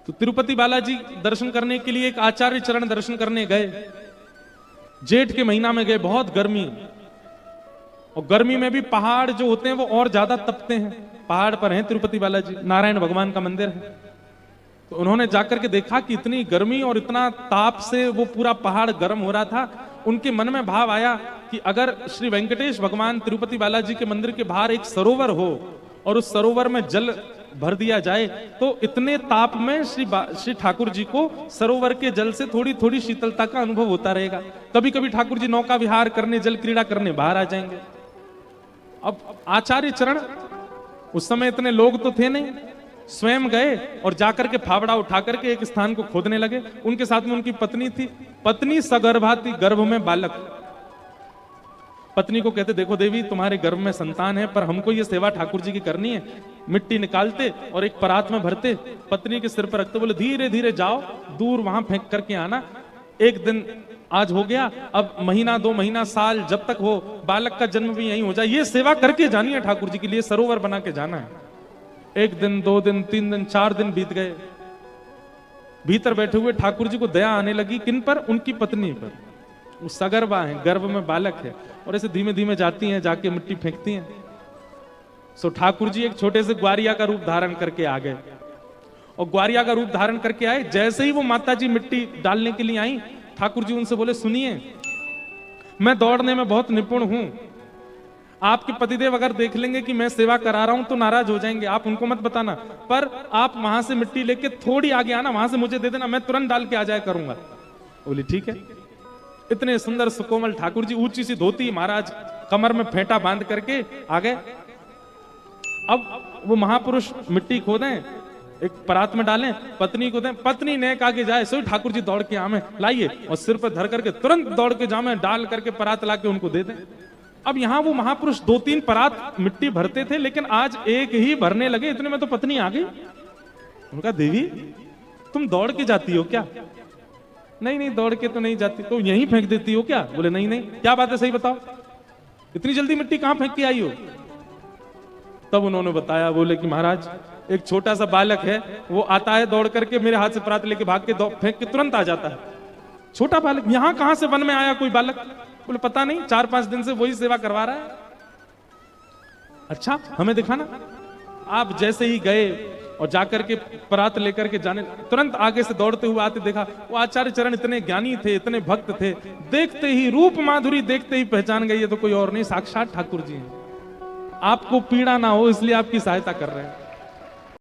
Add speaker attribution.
Speaker 1: तो तिरुपति बालाजी दर्शन करने के लिए एक आचार्य चरण दर्शन करने गए। जेठ के महीना में गए, बहुत गर्मी, और गर्मी में भी पहाड़ जो होते हैं वो और ज्यादा तपते हैं। पहाड़ पर हैं तिरुपति बालाजी, नारायण भगवान का मंदिर है। तो उन्होंने जाकर के देखा कि इतनी गर्मी और इतना ताप से वो पूरा पहाड़ गर्म हो रहा था। उनके मन में भाव आया कि अगर श्री वेंकटेश भगवान तिरुपति बालाजी के मंदिर के बाहर एक सरोवर हो और उस सरोवर में जल भर दिया जाए तो इतने ताप में श्री ठाकुर जी को सरोवर के जल से थोड़ी थोड़ी शीतलता का अनुभव होता रहेगा। कभी कभी ठाकुर जी नौका विहार करने, जल क्रीड़ा करने बाहर आ जाएंगे। अब आचार्य चरण, उस समय इतने लोग तो थे नहीं, स्वयं गए और जाकर के फावड़ा उठा करके एक स्थान को खोदने लगे। उनके साथ में उनकी पत्नी थी। पत्नी सगर्भा थी, गर्भ में बालक। पत्नी को कहते, देखो देवी, तुम्हारे गर्भ में संतान है, पर हमको ये सेवा ठाकुर जी की करनी है। मिट्टी निकालते और एक परात में भरते, पत्नी के सिर पर रखते, बोले धीरे धीरे जाओ, दूर वहां फेंक करके आना। एक दिन आज हो गया, अब महीना, 2 महीना, साल, जब तक हो, बालक का जन्म भी यहीं हो जाए, ये सेवा करके जानी है ठाकुर जी के लिए, सरोवर बना के जाना है। 1 दिन, 2 दिन, 3 दिन, 4 दिन बीत गए। भीतर बैठे हुए ठाकुर जी को दया आने लगी। किन पर? उनकी पत्नी पर। वो सगर्भा है, गर्भ में बालक है, और ऐसे धीमे धीमे जाती हैं, जाके मिट्टी फेंकती हैं। सो ठाकुर जी एक छोटे से ग्वारिया का रूप धारण करके आ गए, और ग्वारिया का रूप धारण करके आए। जैसे ही वो माता जी मिट्टी डालने के लिए आई, ठाकुर जी उनसे बोले, सुनिए, मैं दौड़ने में बहुत निपुण हूं। आपके पतिदेव अगर देख लेंगे कि मैं सेवा करा रहा हूं तो नाराज हो जाएंगे, आप उनको मत बताना, पर आप वहां से मिट्टी लेके थोड़ी आगे आना, वहां से मुझे दे देना, मैं तुरंत डाल के आ जाया करूंगा। बोली ठीक है। इतने सुंदर सुकोमल ठाकुर जी, ऊंची सी धोती, महाराज कमर में फेंटा बांध करके आ गए। अब वो महापुरुष मिट्टी खोदें, एक परात में डालें, पत्नी को दें, पत्नी नेक आगे जाए, सो ठाकुर जी दौड़ के आमे लाइए और सिर पर धर करके तुरंत दौड़ के जामे, डाल करके परात ला के उनको दे दें। अब यहां वो महापुरुष 2-3 परात मिट्टी भरते थे, लेकिन आज एक ही भरने लगे। इतने में तो पत्नी आ गई। उनका, देवी तुम दौड़ के जाती हो क्या? नहीं नहीं, दौड़ के तो नहीं जाती। तो यहीं फेंक देती हो क्या? बोले नहीं नहीं। क्या बात है, सही बताओ, इतनी जल्दी मिट्टी कहां फेंक के आई हो? तब उन्होंने बताया, बोले कि महाराज, एक छोटा सा बालक है, वो आता है दौड़ करके, मेरे हाथ से परात लेके भाग के फेंक के तुरंत आ जाता है। छोटा बालक? यहां कहां से वन में आया कोई बालक? बोले पता नहीं, 4-5 दिन से वही सेवा करवा रहा है। अच्छा, हमें दिखाना। आप जैसे ही गए और जाकर के परात लेकर के जाने, तुरंत आगे से दौड़ते हुए आते देखा, वो आचार्य चरण इतने ज्ञानी थे, इतने भक्त थे, देखते ही रूप माधुरी देखते ही पहचान गए, ये तो कोई और नहीं, साक्षात ठाकुर जी हैं। आपको पीड़ा ना हो इसलिए आपकी सहायता कर रहे हैं।